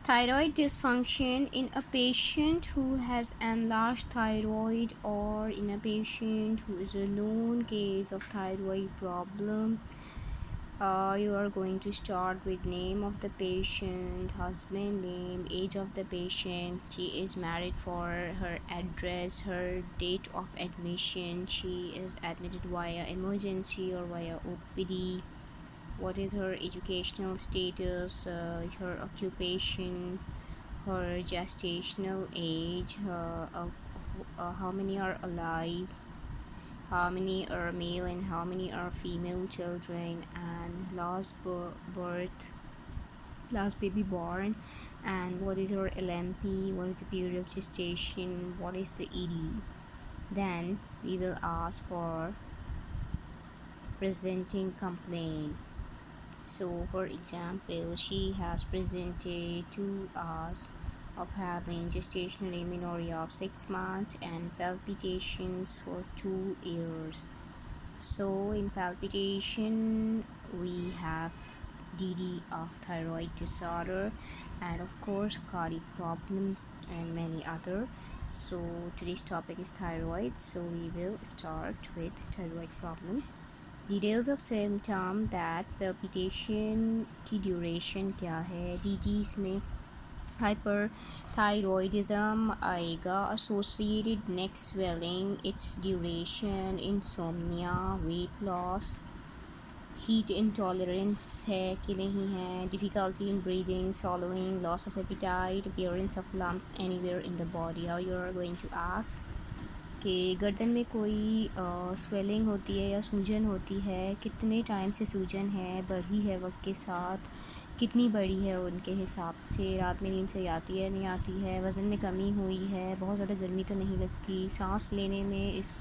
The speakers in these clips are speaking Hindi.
Thyroid dysfunction in a patient who has enlarged thyroid, or in a patient who is a known case of thyroid problem. You are going to start with name of the patient, husband name, age of the patient, she is married, for her address, her date of admission, she is admitted via emergency or via OPD, what is her educational status, her occupation, her gestational age, how many are alive, how many are male and how many are female children, and birth, last baby born, and what is her LMP, what is the period of gestation, what is the ED. Then we will ask for presenting complaint. So for example, she has presented to us of having gestational amenorrhea of 6 months and palpitations for 2 years. So in palpitation we have DD of thyroid disorder, and of course cardiac problem and many other. So today's topic is thyroid, so we will start with thyroid problem. Details of symptom that palpitation की ड्यूरेशन क्या है, डीटीज में हाइपर थायरॉयडिज्म आएगा, associated neck swelling, it's duration, insomnia, weight loss, heat intolerance है कि नहीं है, difficulty in breathing, swallowing, loss of appetite, appearance of lump anywhere in the body. How you are going to ask कि गर्दन में कोई स्वेलिंग होती है या सूजन होती है, कितने टाइम से सूजन है, बढ़ी है वक्त के साथ, कितनी बड़ी है उनके हिसाब से, रात में नींद से आती है नहीं आती है, वज़न में कमी हुई है, बहुत ज़्यादा गर्मी तो नहीं लगती, सांस लेने में इस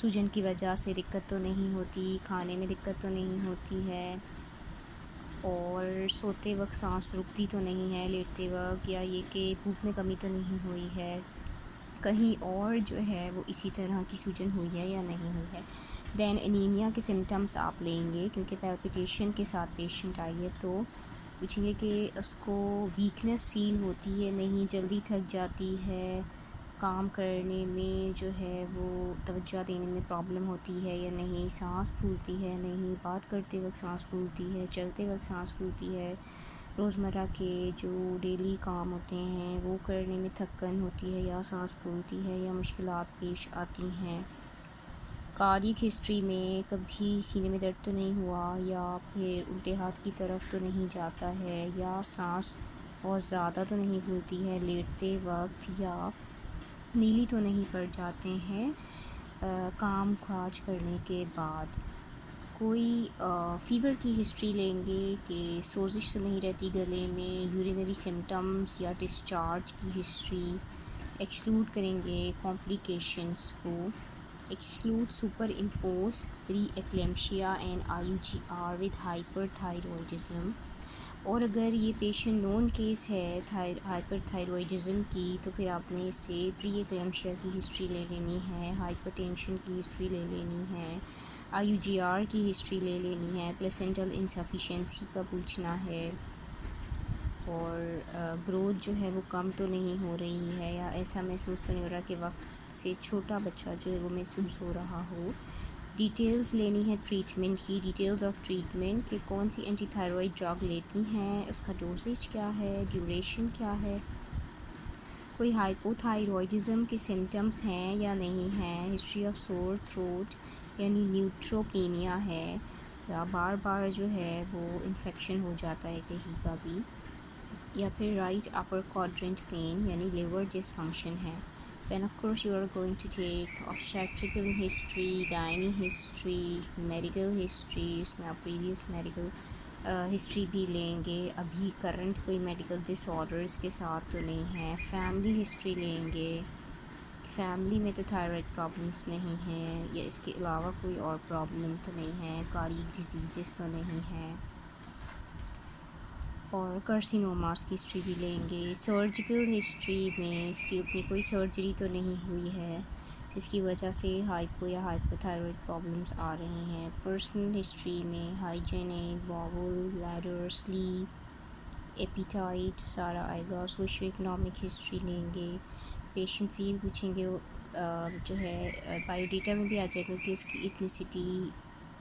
सूजन की वजह से दिक्कत तो नहीं होती, खाने में दिक्कत तो नहीं होती है, और सोते वक्त सांस रुकती तो नहीं है लेटते वक्त, या ये कि भूख में कमी तो नहीं हुई है, कहीं और जो है वो इसी तरह की सूजन हुई है या नहीं हुई है। दैन एनीमिया के सिम्टम्स आप लेंगे, क्योंकि पैल्पिटेशन के साथ पेशेंट आई है तो पूछेंगे कि उसको वीकनेस फील होती है नहीं, जल्दी थक जाती है, काम करने में जो है वो तवज्जो देने में प्रॉब्लम होती है या नहीं, सांस फूलती है नहीं, बात करते वक्त सांस फूलती है, चलते वक्त सांस फूलती है, रोज़मर्रा के जो डेली काम होते हैं वो करने में थकन होती है या सांस फूलती है या मुश्किलात पेश आती हैं, कार्डियक हिस्ट्री में कभी सीने में दर्द तो नहीं हुआ, या फिर उल्टे हाथ की तरफ तो नहीं जाता है, या सांस बहुत ज़्यादा तो नहीं फूलती है लेटते वक्त, या नीली तो नहीं पड़ जाते हैं काम काज करने के बाद, कोई फ़ीवर की हिस्ट्री लेंगे कि सोजिश तो नहीं रहती गले में, यूरिनरी सिम्टम्स या डिस्चार्ज की हिस्ट्री, एक्सक्लूड करेंगे कॉम्प्लिकेशंस को, एक्सक्लूड सुपर इम्पोज री eclampsia and IUGR with hyperthyroidism, और अगर ये पेशेंट नॉन केस है हाइपरथायरॉयडिज्म की तो फिर आपने इससे प्री एक्लेम्शिया की हिस्ट्री ले लेनी है, हाइपरटेंशन की हिस्ट्री ले लेनी है, IUGR की हिस्ट्री ले लेनी है, प्लेसेंटल इंसफिशेंसी का पूछना है, और ग्रोथ जो है वो कम तो नहीं हो रही है, या ऐसा महसूस तो नहीं हो रहा कि वक्त से छोटा बच्चा जो है वो महसूस हो रहा हो। डिटेल्स लेनी है ट्रीटमेंट की, डिटेल्स ऑफ ट्रीटमेंट कि कौन सी एंटी थायरॉइड ड्रग लेती हैं, उसका डोजेज क्या है, ड्यूरेशन क्या है, कोई हाइपोथायरॉयडिज्म के सिम्टम्स हैं या नहीं हैं, हिस्ट्री ऑफ सोर थ्रोट यानी न्यूट्रोपीनिया है, या बार बार जो है वो इन्फेक्शन हो जाता है कहीं का भी, या फिर राइट अपर क्वाड्रेंट पेन यानी लिवर डिसफंक्शन है। Then of course you are going to take obstetrical history, gynae history, medical history, इसमें आप previous medical हिस्ट्री भी लेंगे, अभी करंट कोई मेडिकल डिसऑर्डर्स के साथ तो नहीं है, फैमिली हिस्ट्री लेंगे, फैमिली में तो थायराइड प्रॉब्लम्स नहीं हैं या इसके अलावा कोई और प्रॉब्लम तो नहीं है, कार्डियक डिजीज़ तो नहीं है, और कार्सिनोमास की हिस्ट्री भी लेंगे, सर्जिकल हिस्ट्री में इसकी अपनी कोई सर्जरी तो नहीं हुई है जिसकी वजह से हाइपो या हाइपोथायरॉइड प्रॉब्लम्स आ रही हैं, पर्सनल हिस्ट्री में hygienic, bowel, bladder, sleep, appetite सारा आएगा, सोशो इकोनॉमिक हिस्ट्री लेंगे, पेशेंट से ये पूछेंगे जो है बायोडेटा में भी आ जाएगा कि उसकी इथनिसिटी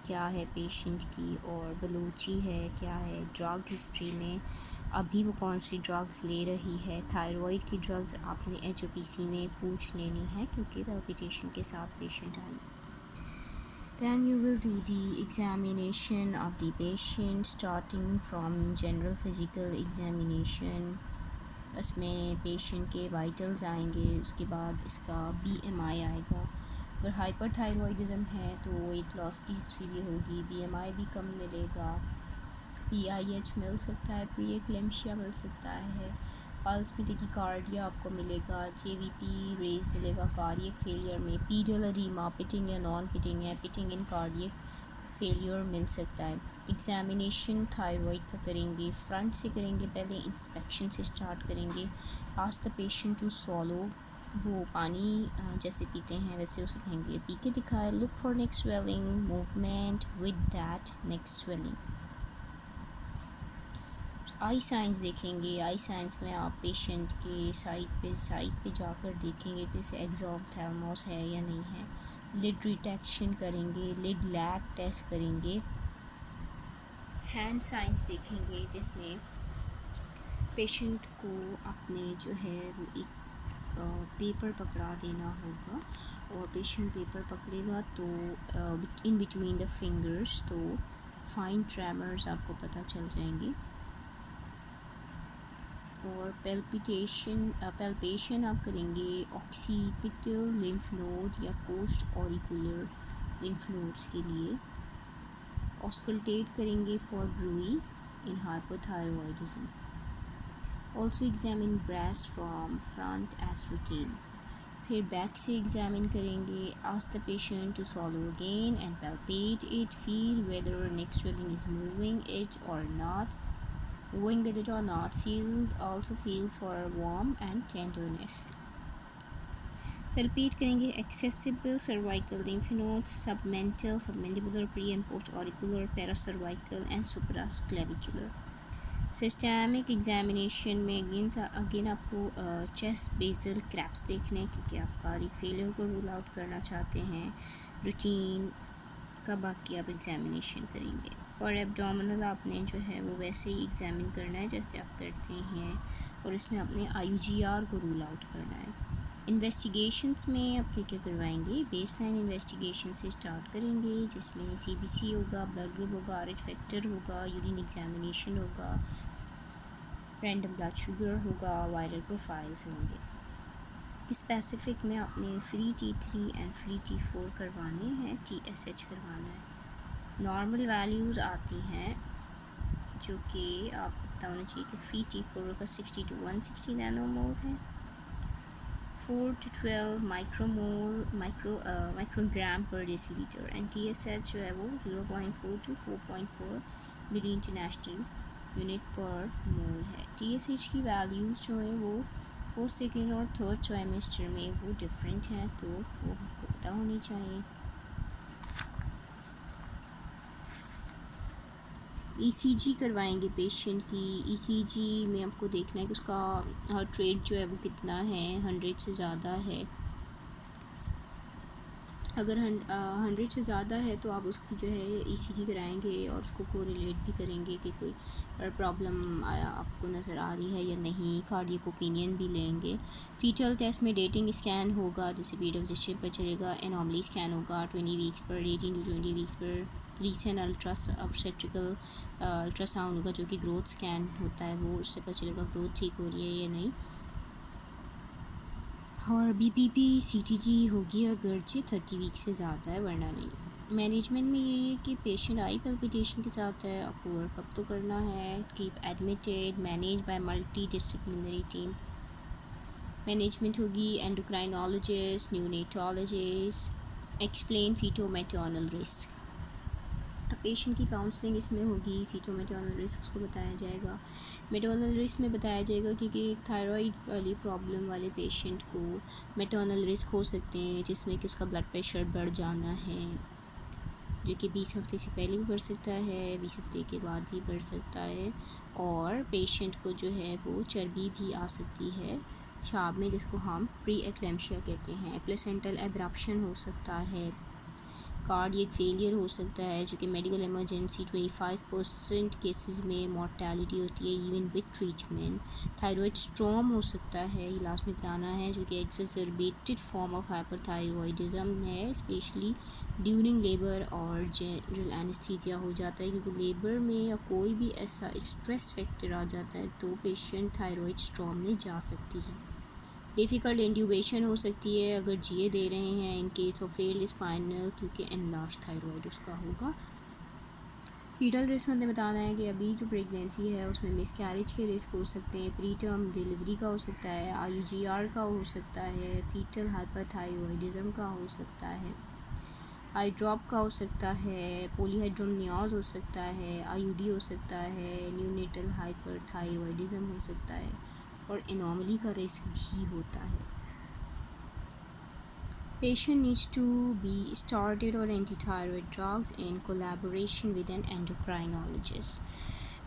क्या है पेशेंट की, और बलूची है क्या है, ड्रग हिस्ट्री में अभी वो कौन सी ड्रग्स ले रही है। थायराइड की ड्रग्स आपने HOPC में पूछ लेनी है क्योंकि पैल्पिटेशन के साथ patient I. Then you will do the examination of the patient starting from general physical examination। उसमें पेशेंट के वाइटल्स आएंगे, उसके बाद इसका BMI आएगा। अगर हाइपरथायरॉयडिज्म है तो वेट लॉस की हिस्ट्री भी होगी, BMI भी कम मिलेगा, PIH मिल सकता है, प्री एक्लेम्शिया मिल सकता है, पल्स में टेकिकार्डिया आपको मिलेगा, JVP रेज मिलेगा कार्डियक फेलियर में, पीडल एडीमा पिटिंग या नॉन पिटिंग है, पिटिंग इन कार्डियक फेलियर मिल सकता है। एग्जामिनेशन थायराइड का करेंगे, फ्रंट से करेंगे, पहले इंस्पेक्शन से स्टार्ट करेंगे। Ask the patient to swallow, वो पानी जैसे पीते हैं वैसे उसे कहेंगे पी के दिखाए। Look for neck swelling movement with that neck swelling. I science देखेंगे, आई साइंस में आप पेशेंट के साइड पे जाकर देखेंगे कि इसे एक्सोप्थेल्मोस है या नहीं है। लिड डिटेक्शन करेंगे, लिड लैग टेस्ट करेंगे। हैंड साइंस देखेंगे जिसमें पेशेंट को अपने जो है वो एक पेपर पकड़ा देना होगा, और पेशेंट पेपर पकड़ेगा तो इन बिटवीन द फिंगर्स तो फाइन ट्रेमर्स आपको पता चल जाएंगे। और पैल्पेशन आप करेंगे ऑक्सीपिटल लिम्फ नोड या पोस्ट ऑरिकुलर लिम्फ नोड्स के लिए। ऑस्कल्टेट करेंगे for bruit in hypothyroidism. Also examine breast from front as routine. फिर बैक से एग्जामिन करेंगे, ask the patient to swallow again and palpate it, feel whether neck swelling is moving it or not, moving with it or not, also feel for warm and tenderness। palpate करेंगे accessible cervical lymph nodes, submental, submandibular, pre and post auricular, paracervical and supraclavicular। Systemic examination में अगेन आपको चेस्ट बेसल क्रैप्स देखने, क्योंकि आप कार्डियक फेलियर को रूल आउट करना चाहते हैं। रूटीन का बाकी आप एग्जामिनेशन करेंगे, और एब्डोमिनल आपने जो है वो वैसे ही एग्जामिन करना है जैसे आप करते हैं, और इसमें आपने IUGR को रूल आउट करना है। इन्वेस्टिगेशंस में आप क्या क्या करवाएंगे, बेसलाइन इन्वेस्टिगेशन से स्टार्ट करेंगे जिसमें CBC होगा, ब्लड ग्रुप होगा, RH फैक्टर होगा, यूरिन एग्जामिनेशन होगा, रैंडम ब्लड शुगर होगा, वायरल प्रोफाइल्स होंगे। स्पेसिफिक में आपने free T3 and free T4 करवाने हैं, TSH करवाना है। नॉर्मल वैल्यूज़ आती हैं जो कि आपको पता होना चाहिए कि फ्री T4 का 60 to 160 नैनोमोल है, 4 to 12 माइक्रोग्राम पर डेसीलीटर, एंड TSH जो है वो 0.4 to 4.4 मिली इंटरनेशनल यूनिट पर मोल है। TSH की वैल्यूज़ जो है वो फर्स्ट, सेकेंड और थर्ड ट्राइमेस्टर में वो डिफरेंट हैं, तो वो आपको पता होनी चाहिए। ECG करवाएंगे पेशेंट की। ECG में आपको देखना है कि उसका हार्ट रेट जो है वो कितना है, 100 से ज़्यादा है। अगर 100 से ज़्यादा है तो आप उसकी जो है ECG कराएंगे और उसको कोरिलेट भी करेंगे कि कोई प्रॉब्लम आपको नज़र आ रही है या नहीं, कार्डियक ओपिनियन भी लेंगे। फीटल टेस्ट में डेटिंग स्कैन होगा जिससे पीरियड ऑफ जेस्टेशन पर चलेगा। एनॉमली स्कैन होगा 20 वीक्स पर, 18 to 20 वीक्स पर। रीसेंट ऑब्स्टेट्रिकल अल्ट्रासाउंड होगा जो कि ग्रोथ स्कैन होता है, वो उससे पता चलेगा ग्रोथ ठीक हो रही है या नहीं। और BPP CTG होगी अगरचे 30 वीक से ज़्यादा है, वरना नहीं। मैनेजमेंट में ये है कि पेशेंट आई पैल्पिटेशन के साथ है, आपको वर्कअप तो करना है। Keep admitted, manage by multidisciplinary team. Management होगी endocrinologist, neonatologist, explain feto maternal risk. Patient की काउंसलिंग इसमें होगी, फीटो मैटर्नल रिस्क उसको बताया जाएगा। मैटर्नल रिस्क में बताया जाएगा कि थायराइड वाली प्रॉब्लम वाले पेशेंट को मैटर्नल रिस्क हो सकते हैं जिसमें कि उसका ब्लड प्रेशर बढ़ जाना है, जो कि 20 हफ्ते से पहले भी बढ़ सकता है, 20 हफ्ते के बाद भी बढ़ सकता है। और पेशेंट को जो है वो चर्बी भी आ सकती है शाम में, जिसको हम प्री एक्लेम्शिया कहते हैं। प्लेसेंटल एब्रप्शन हो सकता है, कार्डियक फेलियर हो सकता है, जो कि मेडिकल इमरजेंसी 25% केसेस में मॉर्टेलिटी होती है even with treatment. Thyroid storm हो सकता है, ये लास्ट में बताना है, जो कि एक्सरबेटेड फॉर्म ऑफ हाइपरथायरॉयडिज्म है, स्पेशली ड्यूरिंग लेबर और जनरल एनेस्थीसिया हो जाता है, क्योंकि लेबर में या कोई भी ऐसा स्ट्रेस फैक्टर आ जाता है तो पेशेंट थायराइड स्ट्रॉम में जा सकती है। डिफ़िकल्ट इंट्यूबेशन हो सकती है अगर जीए दे रहे हैं in case of failed spinal, क्योंकि एनलार्ज थायराइड उसका होगा। फीटल रिस्क में बताना है कि अभी जो प्रेगनेंसी है उसमें मिसकैरेज के रिस्क हो सकते हैं, प्री टर्म डिलीवरी का हो सकता है, आईयूजीआर का हो सकता है, फीटल हाइपरथायरॉयडिज्म का हो सकता है, आई ड्रॉप का हो सकता है, पॉलीहाइड्रोमनियाज हो सकता है, आईयूडी हो सकता है, न्यूनेटल हाइपरथायरॉयडिज्म हो सकता है, और एनोमली का रिस्क भी होता है। Patient needs to be started on anti-thyroid drugs in collaboration with an endocrinologist.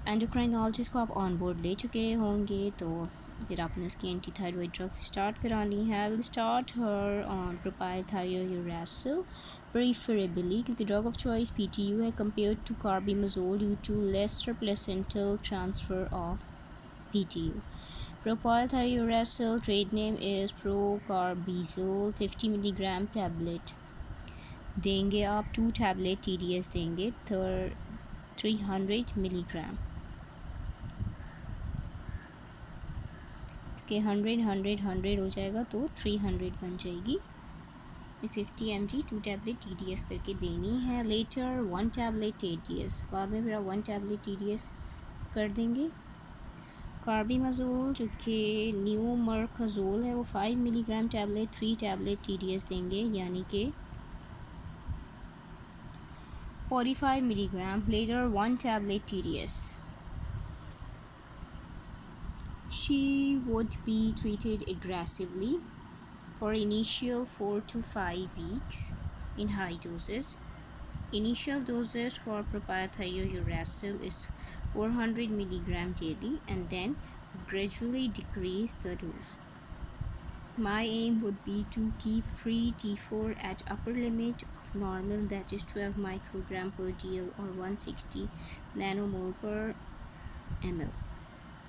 Endocrinologist को आप ऑन बोर्ड ले चुके होंगे तो फिर आपने उसकी एंटी थायरॉयड ड्रग्स स्टार्ट करानी है। Will start her on propyl thiouracil preferably, क्योंकि ड्रग ऑफ चॉइस पीटीयू है compare to carbimazole due to lesser placental transfer of PTU. Propyl thiouracil, trade name is procarbazole, 50 milligram tablet देंगे आप, 2 टैबलेट TDS देंगे 300 मिलीग्राम के 100 हो जाएगा तो 300 बन जाएगी। 50 mg 2 टैबलेट TDS करके देनी है। लेटर 1 टैबलेट TDS, बाद में फिर 1 टैबलेट TDS कर देंगे। कार्बिमोजोल जो कि न्यूमरकाजोल है वो 5 मिलीग्राम टैबलेट 3 टैबलेट TDS देंगे, यानी कि 45 milligram, later 1 tablet TDS. She would be treated aggressively for initial 4 to 5 weeks in high doses. Initial doses for propylthiouracil is 400 milligram daily and then gradually decrease the dose. My aim would be to keep free T4 at upper limit of normal, that is 12 microgram per DL or 160 nanomole per ml.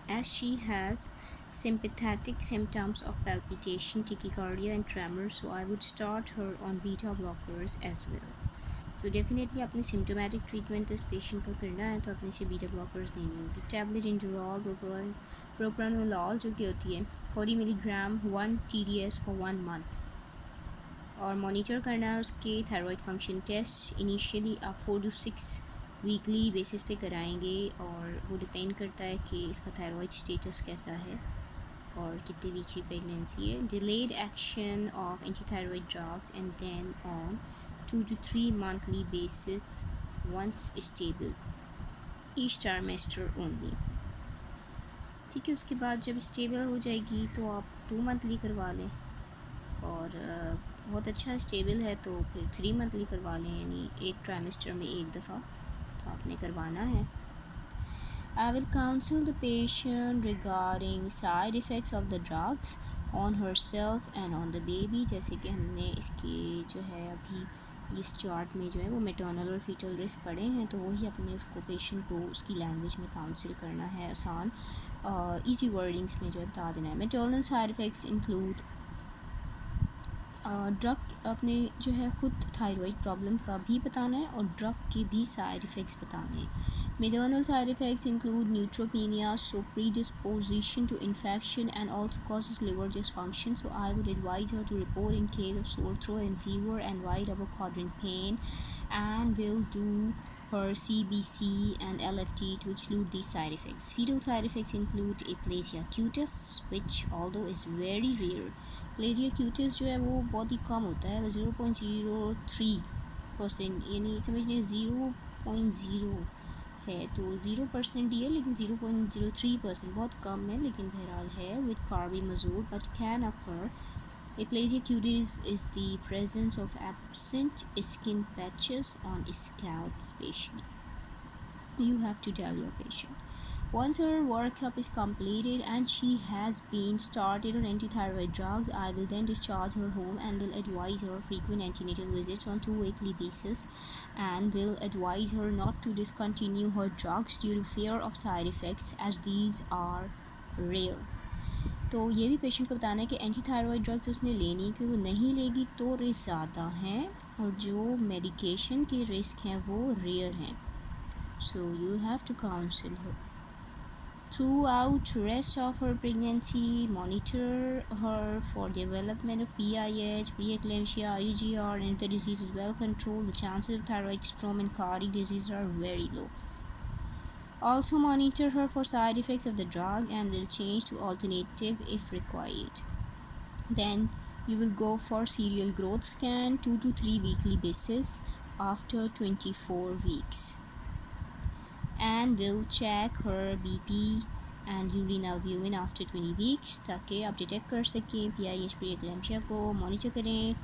As she has sympathetic symptoms of palpitation, tachycardia and tremor, so I would start her on beta blockers as well. So definitely अपने symptomatic treatment इस patient को करना है तो अपने से beta blockers देनी होगी। Tablet Injorol, propranolol जो कि होती है 40 मिलीग्राम 1 TDS for 1 month, और मॉनिटर करना है उसके थायराइड फंक्शन टेस्ट। इनिशियली आप 4 to 6 वीकली बेसिस पे कराएंगे और वो डिपेंड करता है कि इसका थायराइड स्टेटस कैसा है और कितने वीक की प्रेगनेंसी है। Delayed action of anti thyroid drugs and then on 2 to 3 monthly basis once stable, each trimester only। ठीक है, उसके बाद जब स्टेबल हो जाएगी तो आप 2 मंथली करवा लें, और बहुत अच्छा स्टेबल है तो फिर 3 मंथली करवा लें, यानी एक ट्राइमेस्टर में एक दफ़ा तो आपने करवाना है। I will counsel the patient regarding side effects of the drugs on herself and on the baby, जैसे कि हमने इसके जो है अभी इस चार्ट में जो है वो मेटर्नल और फीटल रिस्क पढ़े हैं, तो वही अपने उसको पेशेंट को उसकी लैंग्वेज में काउंसिल करना है, आसान इजी वर्डिंग्स में जो है बता देना है। Maternal side effects include drug, अपने जो है खुद थायराइड प्रॉब्लम का भी बताना है और ड्रग के भी साइड इफ़ेक्ट्स बताने हैं। Maternal side effects include neutropenia, so predisposition to infection, and also causes liver dysfunction. So I would advise her to report in case of sore throat and fever and right upper quadrant pain, and will do her CBC and LFT to exclude these side effects. Fetal side effects include aplasia cutis, which although is very rare, aplasia cutis जो है वो बहुत ही कम होता है, 0.03%, यानी समझिए 0.0 है, तो 0% ही है लेकिन 0.03% बहुत कम है, लेकिन बहरहाल है with carbimazole, but can occur Aplasia cutis is the presence of absent skin patches on scalp especially. You have to tell your patient. Once her workup is completed and she has been started on anti-thyroid drugs, I will then discharge her home and will advise her frequent antenatal visits on 2 weekly basis, and will advise her not to discontinue her drugs due to fear of side effects as these are rare. तो ये भी पेशेंट को बताना है कि एंटी थायराइड ड्रग्स उसने लेनी कि वो नहीं लेगी तो रिस्क ज़्यादा हैं, और जो मेडिकेशन के रिस्क हैं वो रेयर हैं. So you have to counsel her. Throughout rest of her pregnancy, monitor her for development of PIH, preeclampsia, IUGR, and if the disease is well controlled, the chances of thyroid storm and cardiac disease are very low. Also monitor her for side effects of the drug and will change to alternative if required. Then you will go for serial growth scan 2 to 3 weekly basis after 24 weeks. And will check her BP and urine albumin after 20 weeks ताकि आप डिटेक्ट कर सकें PIH preeclampsia को. मॉनिटर करें.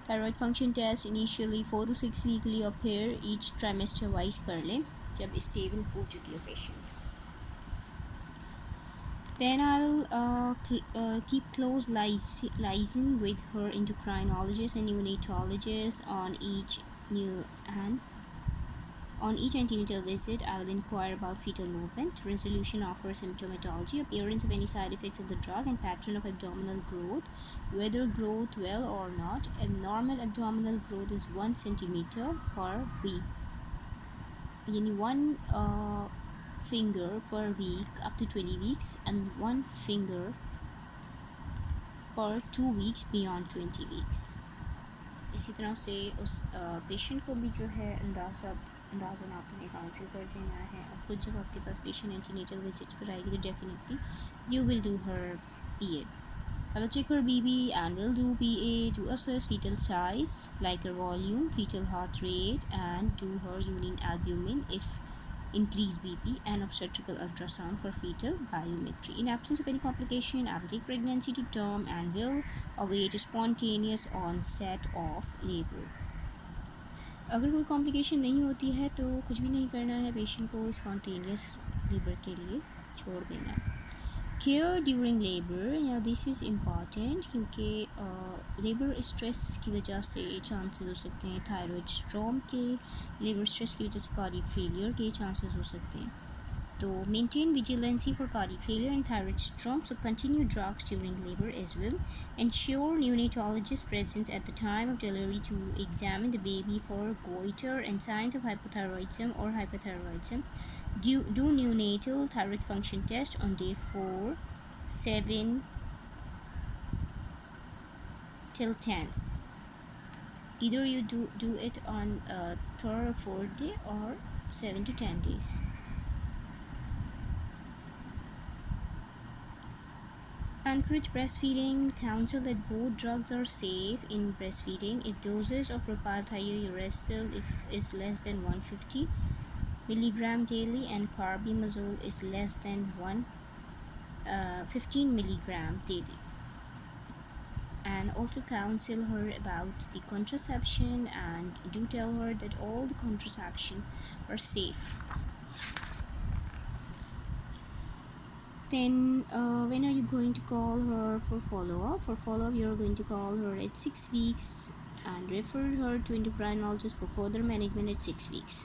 Thyroid function test initially 4 to 6 weekly और फिर ईच ट्राइमेस्टर वाइज कर लें जब स्टेबल हो चुकी है patient. Then I will keep close liaison with her endocrinologist and neonatologist on each antenatal visit. I will inquire about fetal movement, resolution of her symptomatology, appearance of any side effects of the drug, and pattern of abdominal growth, whether growth well or not. Abnormal abdominal growth is 1 centimeter per week. Yani one finger per week up to 20 weeks and 1 finger per 2 weeks beyond 20 weeks. इसी तरह से उस पेशेंट को भी जो है अंदाज़न आपने काउंसिल कर देना है. और खुद जब आपके पास पेशेंट एंटीनेटल विजिट्स पर आएगी तो definitely you will do her PA. I will check her BB and will do PA to assess fetal size, like her volume, fetal heart rate, and do her urine albumin if increased BP, and obstetrical ultrasound for fetal biometry. In absence of any complication, I will take pregnancy to term and will await a spontaneous onset of labor. अगर कोई कॉम्प्लिकेशन नहीं होती है तो कुछ भी नहीं करना है, पेशेंट को स्पॉन्टेनियस लेबर के लिए छोड़ देना है. केयर ड्यूरिंग लेबर, या दिस इज़ इम्पॉर्टेंट क्योंकि लेबर स्ट्रेस की वजह से चांसेस हो सकते हैं थायराइड स्ट्रॉम के, लेबर स्ट्रेस की वजह से कार्डियक फेलियर के चांसेस हो सकते हैं. तो maintain vigilancy for cardiac failure and thyroid storm, so continue drugs during labor as well. Ensure neonatologist presence at the time of delivery to examine the baby for goiter and signs of hypothyroidism or hyperthyroidism. Do neonatal thyroid function test on day 4, 7 till 10. Either you do it on 3rd or 4th day or 7 to 10 days. Encourage breastfeeding. Counsel that both drugs are safe in breastfeeding. If dosage of propylthiouracil is less than 150 milligram daily and carbimazole is less than 15 milligram daily. And also counsel her about the contraception and do tell her that all the contraception are safe. Then when are you going to call her for follow-up? For follow-up, you're going to call her at 6 weeks and refer her to endocrinologist for further management at 6 weeks.